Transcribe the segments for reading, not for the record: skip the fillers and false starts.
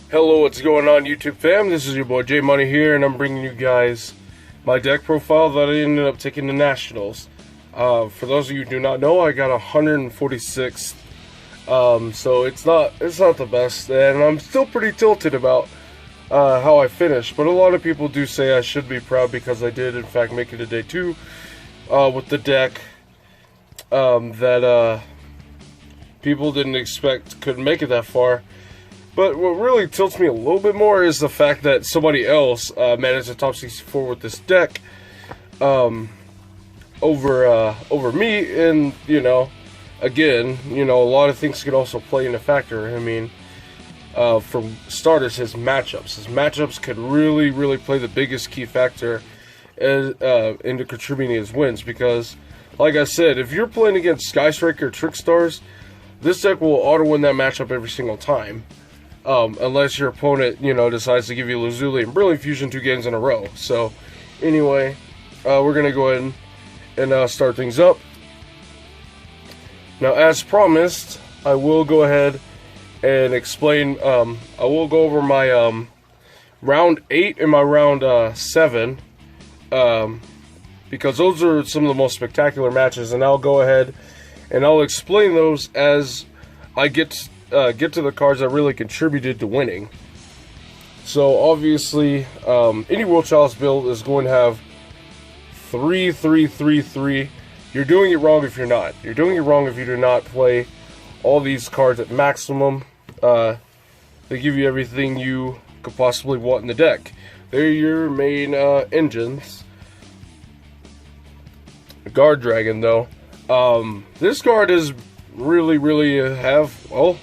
Hello, what's going on, YouTube fam? This is your boy J Money here, and I'm bringing you guys my deck profile that I ended up taking to Nationals. For those of you who do not know, I got 146th, so it's not the best, and I'm still pretty tilted about how I finished. But a lot of people do say I should be proud because I did, in fact, make it to day 2 with the deck that people didn't expect could make it that far. But what really tilts me a little bit more is the fact that somebody else managed a top 64 with this deck over me. And, you know, again, you know, a lot of things could also play into factor. I mean, for starters, his matchups. His matchups could really play the biggest key factor into contributing his wins. Because, like I said, if you're playing against Sky Striker or Trick Stars, this deck will auto-win that matchup every single time. Unless your opponent, you know, decides to give you Lazuli and Brilliant Fusion 2 games in a row. So, anyway, we're going to go ahead and start things up. Now, as promised, I will go ahead and explain, I will go over my round 8 and my round 7, because those are some of the most spectacular matches, and I'll go ahead and I'll explain those as I get to the cards that really contributed to winning. So obviously, any World Chalice build is going to have 3-3-3-3. You're doing it wrong if you're not. You're doing it wrong if you do not play all these cards at maximum. They give you everything you could possibly want in the deck. They're your main engines. Guard Dragon, though. This card is really well,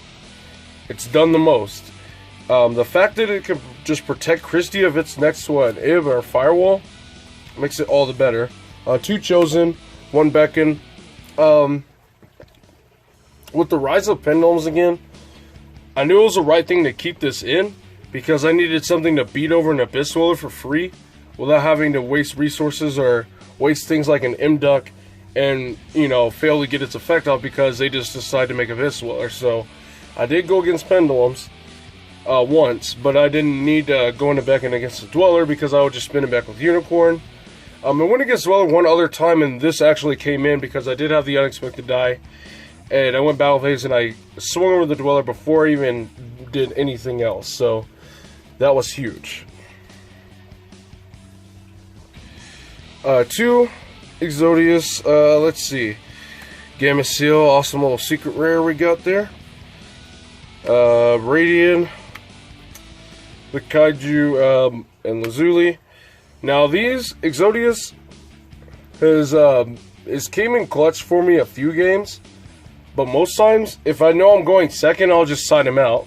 it's done the most. The fact that it can just protect Christie if it's next to an Ib or Firewall makes it all the better. 2 Chosen, 1 Beckon. With the Rise of Pendulums again, I knew it was the right thing to keep this in because I needed something to beat over an Abyss Dweller for free without having to waste resources or waste things like an Imduck and, you know, fail to get its effect out because they just decide to make Abyss Dweller. So I did go against Pendulums once, but I didn't need to go into Beckon against the Dweller because I would just spin it back with Unicorn. I went against Dweller one other time, and this actually came in because I did have the unexpected die, and I went Battle Phase and I swung over the Dweller before I even did anything else, so that was huge. 2 Exodius, let's see, Gamma Seal, awesome little secret rare we got there. Radian, the Kaiju, and Lazuli. Now these Exodius has came in clutch for me a few games, but most times if I know I'm going second, I'll just side him out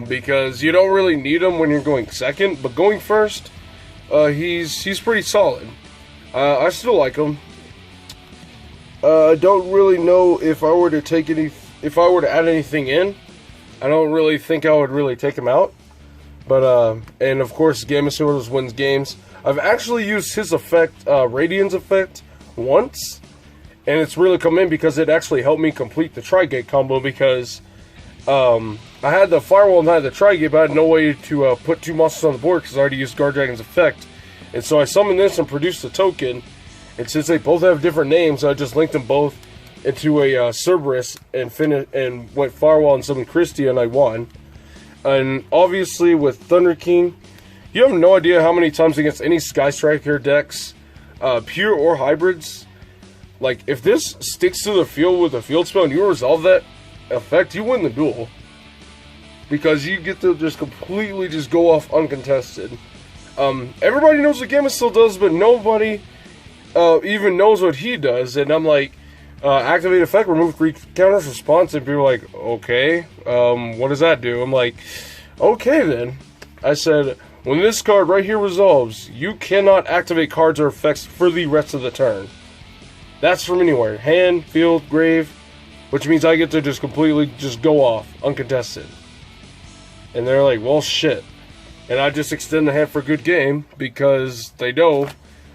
because you don't really need him when you're going second, but going first, he's pretty solid. I still like him. I don't really know if I were to add anything in. I don't really think I would really take him out. But, and of course, Gamma Swords wins games. I've actually used his effect, Radiant's effect, once. And it's really come in because it actually helped me complete the Tri-Gate combo because I had the Firewall and I had the Tri-Gate, but I had no way to put 2 monsters on the board because I already used Guard Dragon's effect. And so I summoned this and produced the token. And since they both have different names, I just linked them both into a Cerberus and went Firewall and summoned Christie, and I won. And obviously with Thunder King, you have no idea how many times against any Sky Striker decks, pure or hybrids, like if this sticks to the field with a field spell and you resolve that effect, you win the duel. Because you get to just completely just go off uncontested. Everybody knows what Gamma still does, but nobody even knows what he does. And I'm like, activate effect, remove 3 counters, response, and people are like, okay, what does that do? I'm like, okay then. I said, when this card right here resolves, you cannot activate cards or effects for the rest of the turn. That's from anywhere. Hand, field, grave, which means I get to just completely just go off, uncontested. And they're like, well, shit. And I just extend the hand for a good game, because they know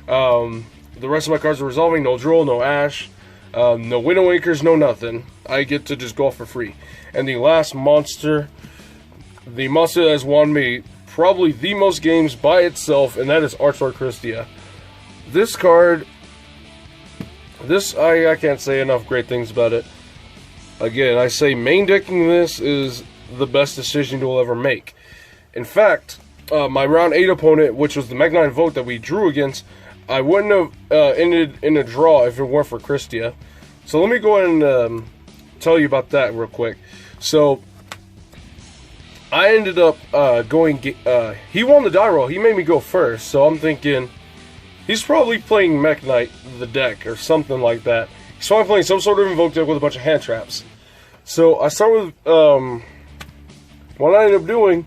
the rest of my cards are resolving, no Droll, no Ash, no Windowakers, no nothing. I get to just go off for free. And the last monster the monster that has won me probably the most games by itself, and that is Archer Christia. This card, I can't say enough great things about it. Again, I say main decking this is the best decision you'll ever make. In fact, my round 8 opponent, which was the Mech 9 vote that we drew against, I wouldn't have ended in a draw if it weren't for Christia. So let me go ahead and tell you about that real quick. So I ended up going. He won the die roll. He made me go first. So I'm thinking he's probably playing Mech Knight, the deck, or something like that. He's probably playing some sort of invoke deck with a bunch of hand traps. So I start with what I ended up doing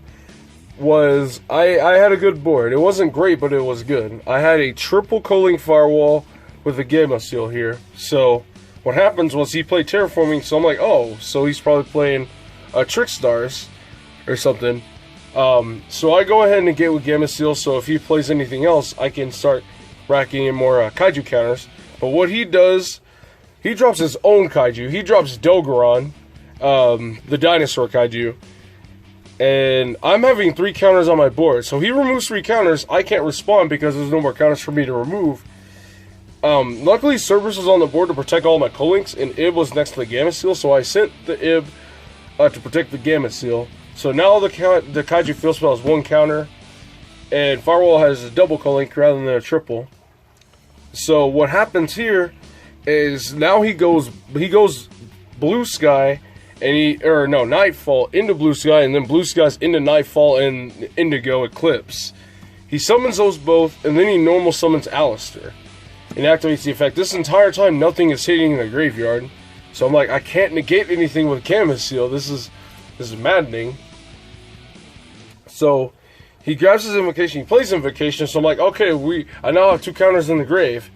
was I had a good board. It wasn't great, but it was good. I had a triple culling firewall with a Gamma Seal here. So what happens was he played Terraforming, so I'm like, oh, so he's probably playing Trick Stars or something. So I go ahead and get with Gamma Seal, so if he plays anything else, I can start racking in more Kaiju counters. But what he does, he drops his own Kaiju. He drops Dogoron, the Dinosaur Kaiju. And I'm having 3 counters on my board. So he removes 3 counters. I can't respond because there's no more counters for me to remove. Luckily, Cerberus was on the board to protect all my Colinks, and Ib was next to the Gamma Seal. So I sent the Ib to protect the Gamma Seal. So now the Kaiju Field Spell has 1 counter. And Firewall has a double Colink rather than a triple. So what happens here is now he goes Blue Sky. And Nightfall into Blue Sky, and then Blue Sky's into Nightfall and Indigo Eclipse. He summons those both, and then he normal summons Alistair and activates the effect. This entire time, nothing is hitting the graveyard. So I'm like, I can't negate anything with Gamma Seal. This is maddening. So he grabs his Invocation, he plays Invocation. So I'm like, okay, I now have 2 counters in the grave.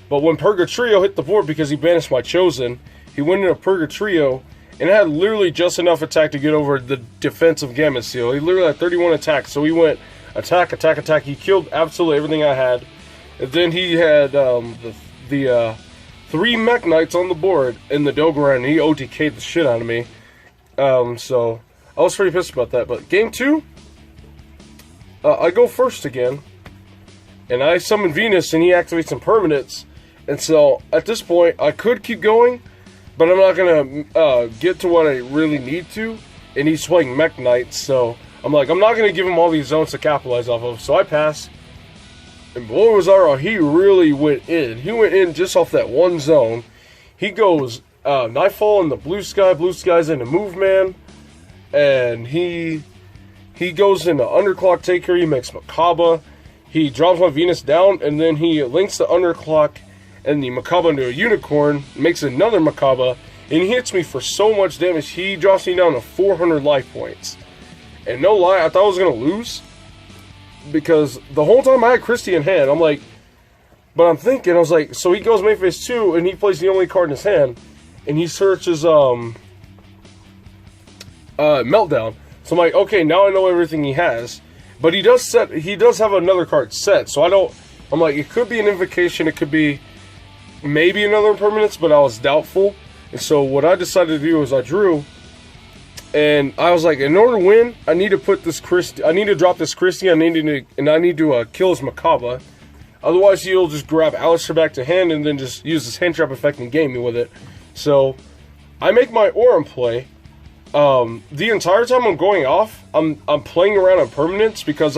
But when Purgatrio hit the board because he banished my Chosen, he went into Purgatrio. And it had literally just enough attack to get over the defense of Gamma Seal. He literally had 31 attacks, so he went attack, attack, attack. He killed absolutely everything I had. And then he had the 3 Mech Knights on the board in the Dogoran, and he OTK'd the shit out of me. So I was pretty pissed about that. But game 2, I go first again. And I summon Venus, and he activates some permanents. And so at this point, I could keep going, but I'm not going to get to what I really need to. And he's playing Mech Knights, so I'm like, I'm not going to give him all these zones to capitalize off of. So I pass. And Bulbasaur, he really went in. He went in just off that one zone. He goes Nightfall in the Blue Sky. Blue Sky's into Moveman. And he goes into Underclock Taker. He makes Makaba. He drops my Venus down, and then he links the Underclock and the Makaba into a Unicorn, makes another Makaba, and he hits me for so much damage. He drops me down to 400 life points. And no lie, I thought I was going to lose, because the whole time I had Christie in hand. I'm like, but I'm thinking, I was like, so he goes main phase 2, and he plays the only card in his hand, and he searches Meltdown. So I'm like, okay, now I know everything he has. But he does have another card set, so I'm like, it could be an Invocation, it could be maybe another Permanence, but I was doubtful. And so what I decided to do is I drew, and I was like, in order to win, I need to put this I need to drop this Christie, I need to kill his Makaba. Otherwise, he'll just grab Alistair back to hand and then just use his hand trap effect and game me with it. So I make my Aurum play. The entire time I'm going off, I'm playing around on permanents, because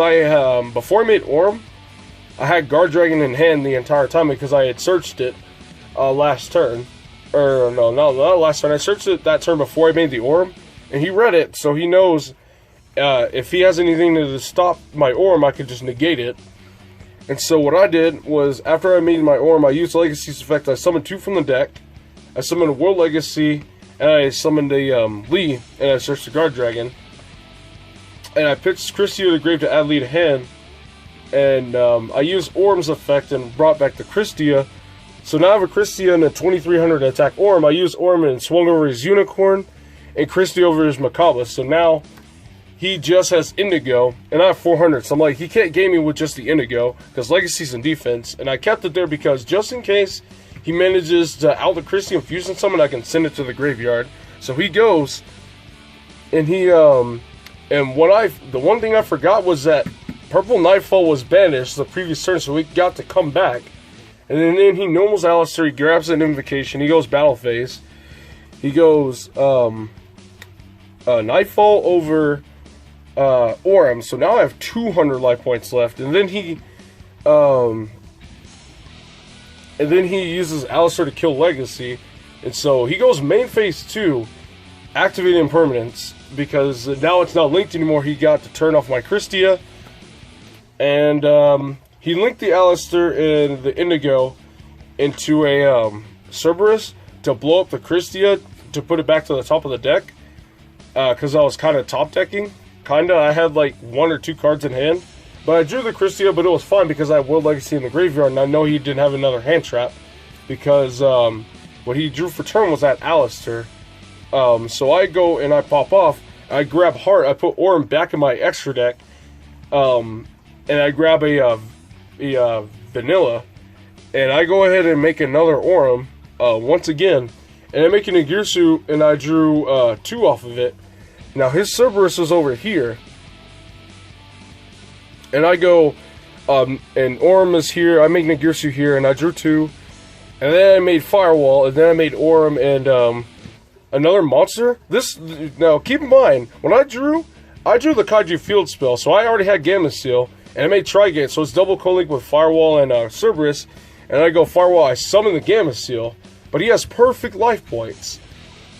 before I made Aurum, I had Guard Dragon in hand the entire time because I had searched it last turn. Or no, not last turn. I searched it that turn before I made the Aurum, and he read it, so he knows if he has anything to stop my Aurum, I could just negate it. And so what I did was, after I made my Aurum, I used Legacy's effect. I summoned 2 from the deck. I summoned a World Legacy, and I summoned a Lee, and I searched the Guard Dragon. And I pitched Christie to the grave to add Lee to hand. And I used Aurum's effect and brought back the Christia. So now I have a Christia and a 2300 to attack Aurum. I used Aurum and swung over his Unicorn and Christie over his Makaba. So now he just has Indigo, and I have 400. So I'm like, he can't game me with just the Indigo, because Legacy's in defense. And I kept it there because just in case he manages to out the Christie and Fusion Summon, I can send it to the graveyard. So he goes, and he And the one thing I forgot was that Purple Nightfall was banished the previous turn, so he got to come back. And then he normals Alistair, he grabs an invocation, he goes battle phase. He goes Nightfall over Orem, so now I have 200 life points left. And then he uses Alistair to kill Legacy. And so he goes main phase 2, activating Impermanence, because now it's not linked anymore. He got to turn off my Christia. And he linked the Alistair and the Indigo into a Cerberus to blow up the Christia to put it back to the top of the deck. Because I was kind of top decking. I had like 1 or 2 cards in hand. But I drew the Christia, but it was fine because I had World Legacy in the graveyard. And I know he didn't have another hand trap. Because what he drew for turn was that Alistair. So I go and I pop off. I grab Heart. I put Orem back in my extra deck. And I grab a Vanilla, and I go ahead and make another Orem once again, and I make an Nagirsu, and I drew 2 off of it. Now his Cerberus is over here, and I go, and Orem is here. I make Nagirsu here, and I drew 2, and then I made Firewall, and then I made Orem and another monster. Now keep in mind when I drew the Kaiju Field spell, so I already had Gamma Seal. And I made Trigate, so it's double co-link with Firewall and Cerberus. And I go Firewall, I summon the Gamma Seal, but he has perfect life points.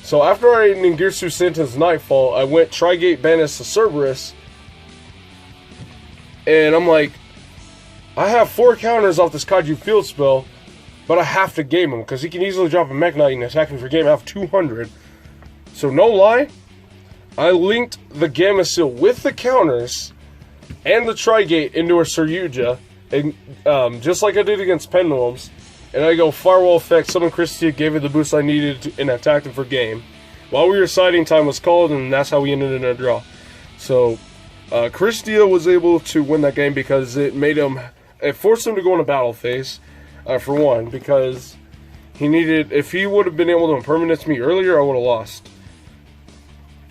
So after I Ningirsu sent his Nightfall, I went Trigate, banish the Cerberus. And I'm like, I have 4 counters off this Kaiju Field spell, but I have to game him, because he can easily drop a Mech Knight and attack me for game. I have 200. So no lie, I linked the Gamma Seal with the counters and the Trigate into a Saryuja, and just like I did against Pendulums, and I go Firewall effect, summon Christia, gave it the boost I needed, and attacked him for game. While we were siding, time was called, and that's how we ended in a draw. So, Christia was able to win that game because it forced him to go in a battle phase, for one, because if he would have been able to impermanence me earlier, I would have lost.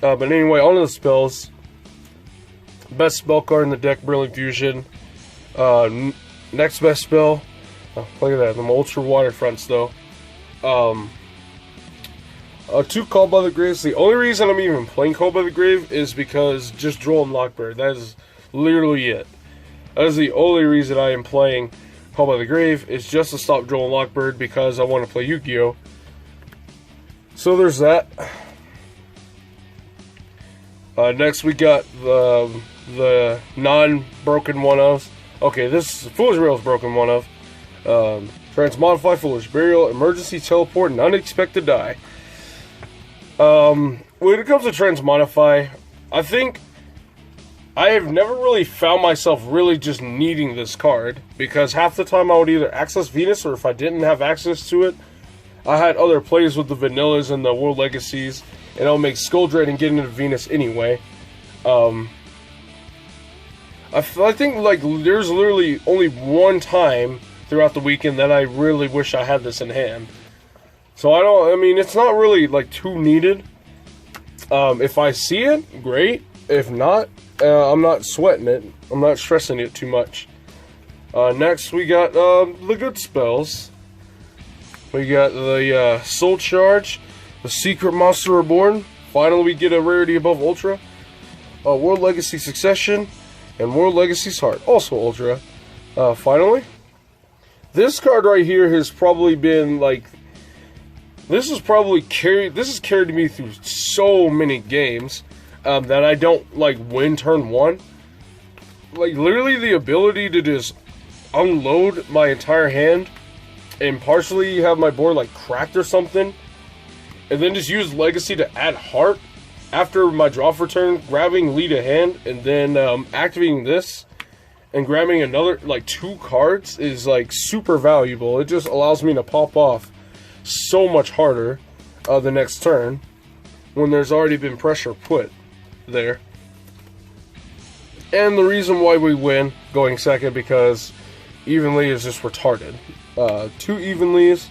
But anyway, on to the spells. Best spell card in the deck, Brilliant Fusion. Next best spell, look at that, the Ultra Waterfronts though. 2 Called by the Grave. The only reason I'm even playing Called by the Grave is because just Droll and Lockbird. That is literally it. That is the only reason I am playing Called by the Grave, is just to stop Droll and Lockbird, because I want to play Yu-Gi-Oh! So there's that. Next we got the non-broken one-ofs. Okay, this Foolish Burial is broken one-of. Transmodify, Foolish Burial, Emergency Teleport, and Unexpected Die. When it comes to Transmodify, I think I have never really found myself really just needing this card, because half the time I would either access Venus, or if I didn't have access to it, I had other plays with the Vanillas and the World Legacies, and I'll make Skull Dread and get into Venus anyway. I think like there's literally only one time throughout the weekend that I really wish I had this in hand. So I mean, it's not really like too needed. If I see it, great. If not, I'm not sweating it. I'm not stressing it too much. Next we got the good spells. We got the Soul Charge, the Secret Monster Reborn. Finally we get a rarity above Ultra. World Legacy Succession, and World Legacy's Heart, also Ultra. Finally, this card right here has probably been like, this has carried me through so many games that I don't like win turn 1. Like literally the ability to just unload my entire hand and partially have my board like cracked or something, and then just use Legacy to add Heart after my draw for turn, grabbing lead a hand, and then activating this and grabbing another like 2 cards is like super valuable. It just allows me to pop off so much harder the next turn when there's already been pressure put there. And the reason why we win going second, because Evenly is just retarded. 2 Evenlys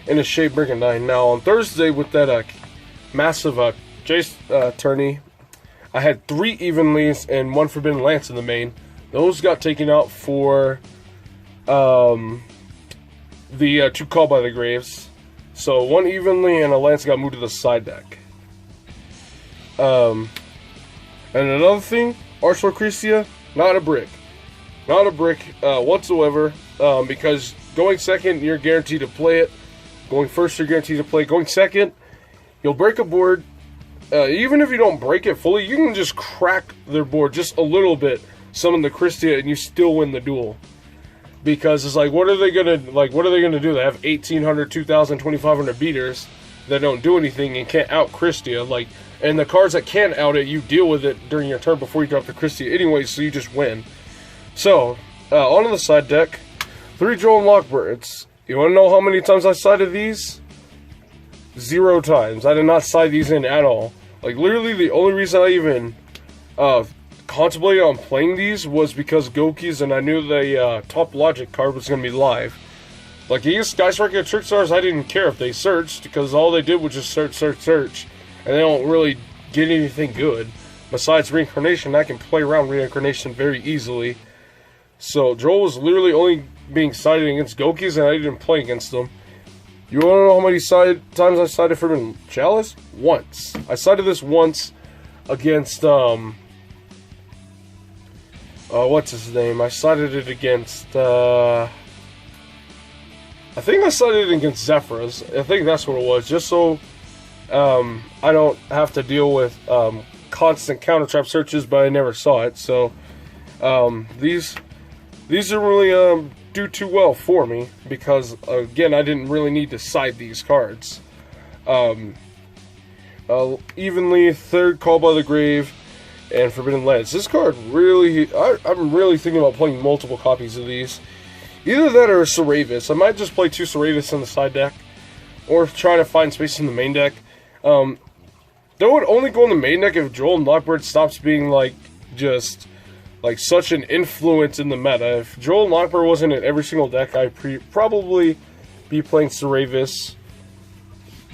and a Shade-Breaking 9. Now on Thursday with that massive Jace tourney, I had 3 Evenlies and 1 Forbidden Lance in the main. Those got taken out for the 2 Call by the Graves. So 1 Evenly and a Lance got moved to the side deck. And another thing, Arsenal Christia, not a brick. Not a brick whatsoever, because going second, you're guaranteed to play it. Going first, you're guaranteed to play. Going second, you'll break a board. Even if you don't break it fully, you can just crack their board just a little bit, summon the Christia, and you still win the duel. Because it's like, what are they gonna do? They have 1,800, 2,000, 2,500 beaters that don't do anything and can't out Christia. Like, and the cards that can out it, you deal with it during your turn before you drop the Christia anyway, so you just win. So, onto the side deck, 3 Joel and Lockbirds. You want to know how many times I sided these? 0 times. I did not side these in at all. Like, literally the only reason I even contemplated on playing these was because Goki's, and I knew the top logic card was going to be live. Like, against Sky Striker and Trickstars, I didn't care if they searched, because all they did was just search, and they don't really get anything good. Besides Reincarnation, I can play around Reincarnation very easily. So, Joel was literally only being sided against Goki's, and I didn't play against them. You want to know how many times I sided for Chalice? Once. I sided this once against, what's his name? I sided it against, I think I sided it against Zephyrs. I think that's what it was, just so, I don't have to deal with, constant counter trap searches, but I never saw it, so, these are really, do too well for me, because, again, I didn't really need to side these cards. Evenly, 3rd Call by the Grave, and Forbidden Lance. This card really, I'm really thinking about playing multiple copies of these. Either that or Saravis. I might just play 2 Saravis in the side deck, or try to find space in the main deck. That would only go in the main deck if Joel and Lockbird stops being, like, just like such an influence in the meta. If Joel and Lockbird wasn't in every single deck, I'd probably be playing Saravis.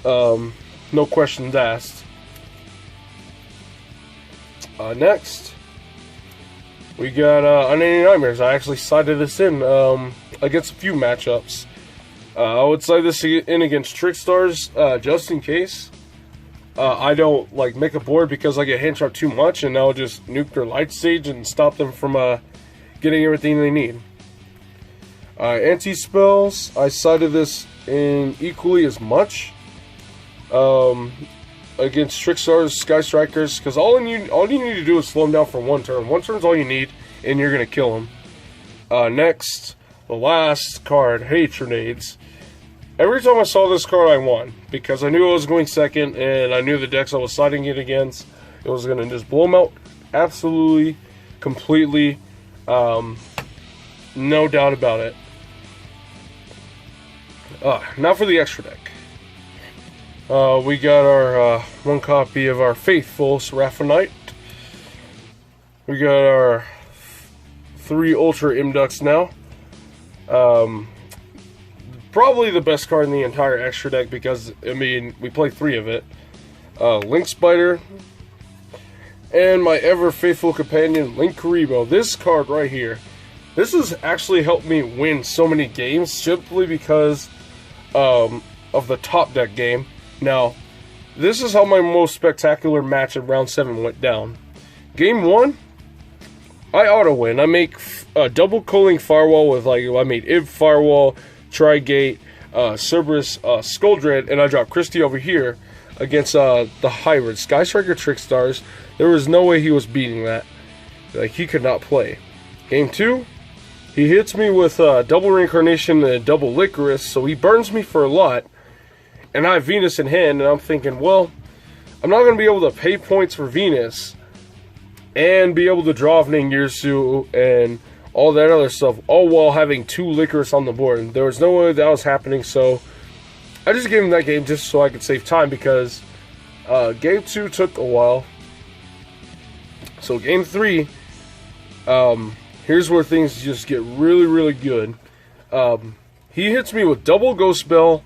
No questions asked. Next, we got Unending Nightmares. I actually sided this in against a few matchups. I would side this in against Trickstars just in case. I don't like make a board because I get hand trapped too much, and I'll just nuke their light stage and stop them from getting everything they need. Anti-spells, I sided this in equally as much against Trickstars, Sky Strikers, because all you need to do is slow them down for 1 turn. 1 turn's all you need, and you're gonna kill them. Next, the last card, Hatronades. Every time I saw this card, I won, because I knew I was going second, and I knew the decks I was siding it against, it was going to just blow them out absolutely, completely, no doubt about it. Now for the extra deck. We got our 1 copy of our Faithful Seraphonite. We got our 3 Ultra Imducts now. Probably the best card in the entire extra deck because, I mean, we play 3 of it. Link Spider, and my ever faithful companion, Link Karibo. This card right here, this has actually helped me win so many games simply because of the top deck game. Now, this is how my most spectacular match in round 7 went down. Game 1, I auto-win. I make a double culling Firewall with, like, I made Ib Firewall, Trigate, Cerberus, Skuldred, and I dropped Christie over here against the hybrid Sky Striker Trickstars. There was no way he was beating that. Like, he could not play. Game 2, he hits me with double Reincarnation and double Licorice, so he burns me for a lot. And I have Venus in hand, and I'm thinking, well, I'm not going to be able to pay points for Venus and be able to draw off Ningirsu and all that other stuff, all while having 2 Licorice on the board. And there was no way that was happening, so I just gave him that game just so I could save time, because game 2 took a while. So game 3, here's where things just get really, really good. He hits me with double Ghost Bell,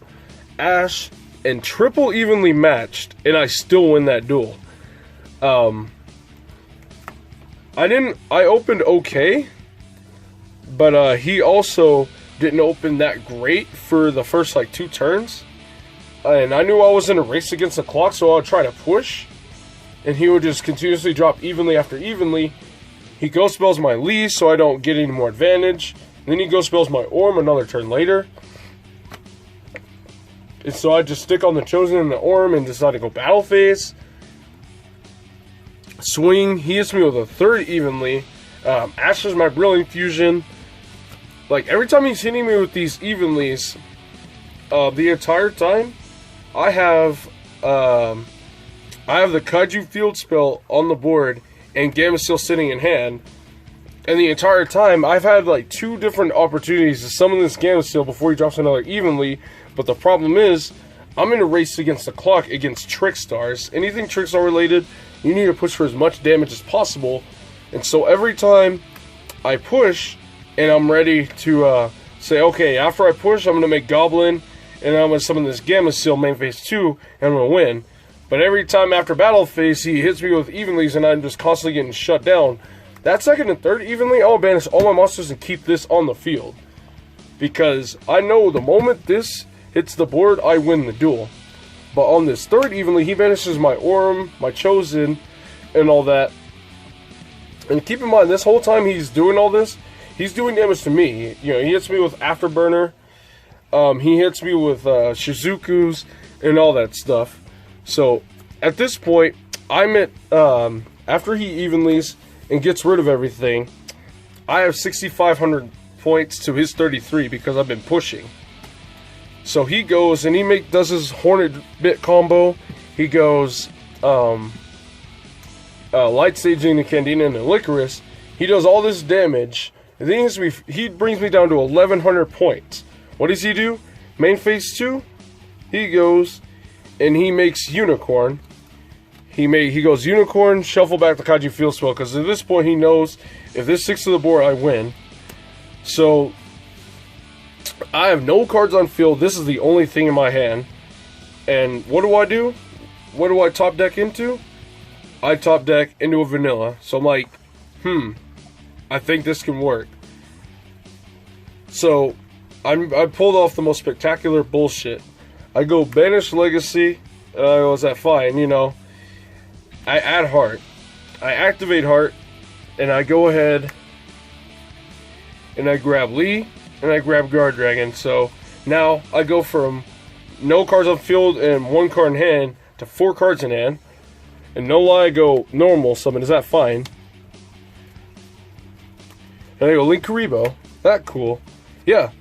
Ash, and triple Evenly Matched, and I still win that duel. I opened okay, but he also didn't open that great for the first like 2 turns. And I knew I was in a race against the clock, so I would try to push. And he would just continuously drop evenly after evenly. He ghost spells my Lee, so I don't get any more advantage. And then he ghost spells my Orm another turn later. And so I just stick on the Chosen and the Orm and decide to go battle phase. Swing, he hits me with a 3rd evenly. Ashes my Brilliant Fusion. Like, every time he's hitting me with these evenlies, the entire time, I have the Kaiju Field spell on the board and Gamma Seal sitting in hand. And the entire time, I've had like 2 different opportunities to summon this Gamma Seal before he drops another evenly. But the problem is, I'm in a race against the clock against Trickstars. Anything Trickstar related, you need to push for as much damage as possible. And so every time I push, and I'm ready to say, okay, after I push, I'm going to make Goblin, and I'm going to summon this Gamma Seal main phase 2, and I'm going to win. But every time after battle phase, he hits me with evenlies, and I'm just constantly getting shut down. That 2nd and 3rd evenly, I'll banish all my monsters and keep this on the field. Because I know the moment this hits the board, I win the duel. But on this 3rd evenly, he banishes my Orm, my Chosen, and all that. And keep in mind, this whole time he's doing all this, he's doing damage to me. You know, he hits me with Afterburner. He hits me with Shizuku's and all that stuff. So, at this point, I'm at, after he evenlies and gets rid of everything, I have 6,500 points to his 33 because I've been pushing. So he goes and he does his Hornet Bit combo. He goes Light Staging the Candina and the Licorice. He does all this damage. And then he brings me down to 1,100 points. What does he do? Main phase 2, he goes and he makes Unicorn. He goes Unicorn, shuffle back the Kaiju Field spell, because at this point he knows if this sticks to the board, I win. So I have no cards on field. This is the only thing in my hand. And what do? What do I top deck into? I top deck into a vanilla. So I'm like, I think this can work. So I pulled off the most spectacular bullshit. I go Banish Legacy. I was at fine, you know. I add Heart. I activate Heart. And I go ahead and I grab Lee. And I grab Guard Dragon. So now I go from no cards on field and 1 card in hand to 4 cards in hand. And no lie, I go normal summon. Is that fine? And I go Link Karibo. That cool. Yeah.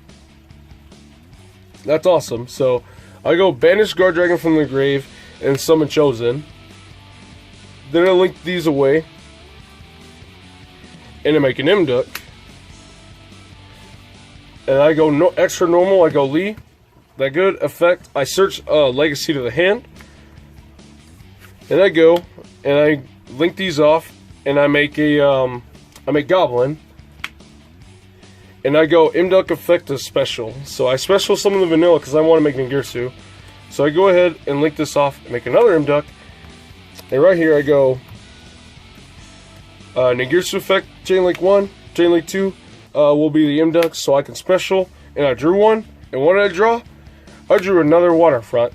That's awesome. So I go Banish Guard Dragon from the grave and summon Chosen. Then I link these away. And I make an Imduk. And I go extra normal, I go Lee. That good effect. I search Legacy to the hand. And I go and I link these off and I make I make Goblin. And I go Imduk effect as special. So I special summon the vanilla because I want to make Ningirsu. So I go ahead and link this off and make another Imduk. And right here I go Ningirsu effect, Chain Link 1, Chain Link 2 will be the Imduk, so I can special. And I drew one. And what did I draw? I drew another Waterfront.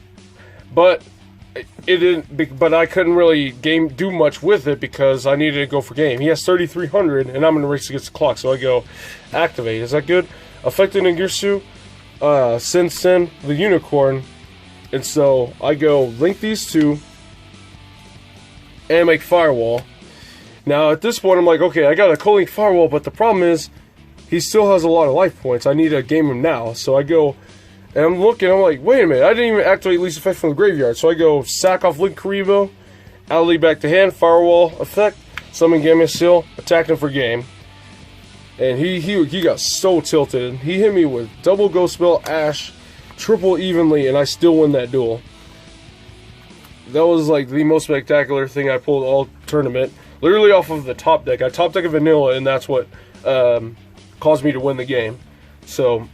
But it didn't. But I couldn't really do much with it because I needed to go for game. He has 3,300, and I'm in a race against the clock. So I go activate. Is that good? Affected Ningirsu, Sen the Unicorn, and so I go link these two and make Firewall. Now at this point I'm like, okay, I got a co-link Firewall, but the problem is he still has a lot of life points. I need to game him now. So I go and I'm looking, I'm like, wait a minute, I didn't even activate Least Effect from the graveyard. So I go sack off Link Karibo, alley back to hand, Firewall effect, summon Gamma Seal, attack him for game. And he got so tilted. He hit me with double Ghost Spell, Ash, triple evenly, and I still win that duel. That was like the most spectacular thing I pulled all tournament. Literally off of the top deck. I top deck a vanilla, and that's what caused me to win the game. So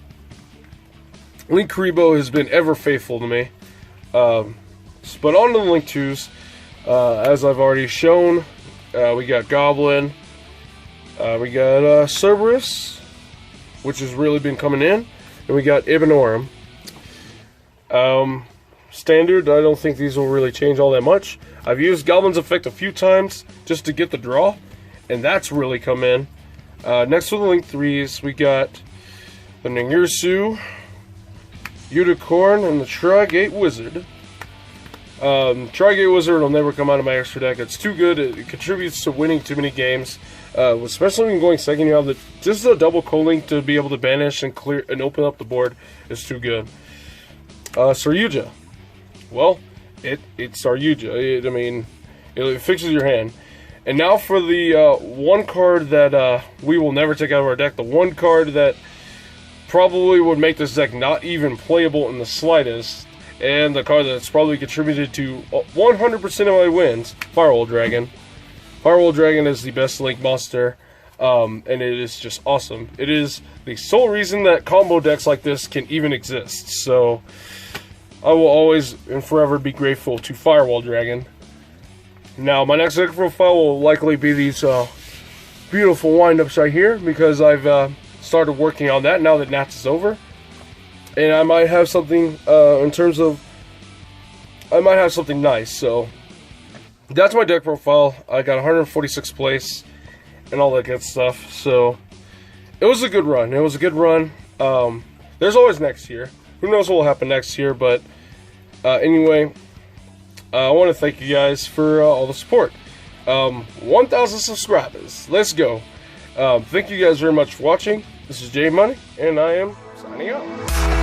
Link Karibo has been ever faithful to me. But on to the Link 2s. As I've already shown, we got Goblin, We got Cerberus, which has really been coming in. And we got Ibanorum. Standard, I don't think these will really change all that much. I've used Goblin's Effect a few times just to get the draw, and that's really come in. Next to the Link 3s, we got the Ningirsu, Unicorn, and the Tri-Gate Wizard. Tri-Gate Wizard will never come out of my extra deck. It's too good. It contributes to winning too many games. Especially when going second, you have just a double co-link to be able to banish and clear and open up the board. It's too good. Saryuja. Well, it's Saryuja. It fixes your hand. And now for the one card that we will never take out of our deck. The one card that probably would make this deck not even playable in the slightest. And the card that's probably contributed to 100% of my wins. Firewall Dragon. Firewall Dragon is the best Link monster. And it is just awesome. It is the sole reason that combo decks like this can even exist. So I will always and forever be grateful to Firewall Dragon. Now, my next deck profile will likely be these beautiful windups right here, because I've started working on that now that Nats is over. And I might have something in terms of... I might have something nice, so... That's my deck profile. I got 146th place and all that good stuff. So, it was a good run. It was a good run. There's always next year. Who knows what will happen next year, but anyway, I want to thank you guys for all the support. 1,000 subscribers. Let's go. Thank you guys very much for watching. This is J Money, and I am signing out.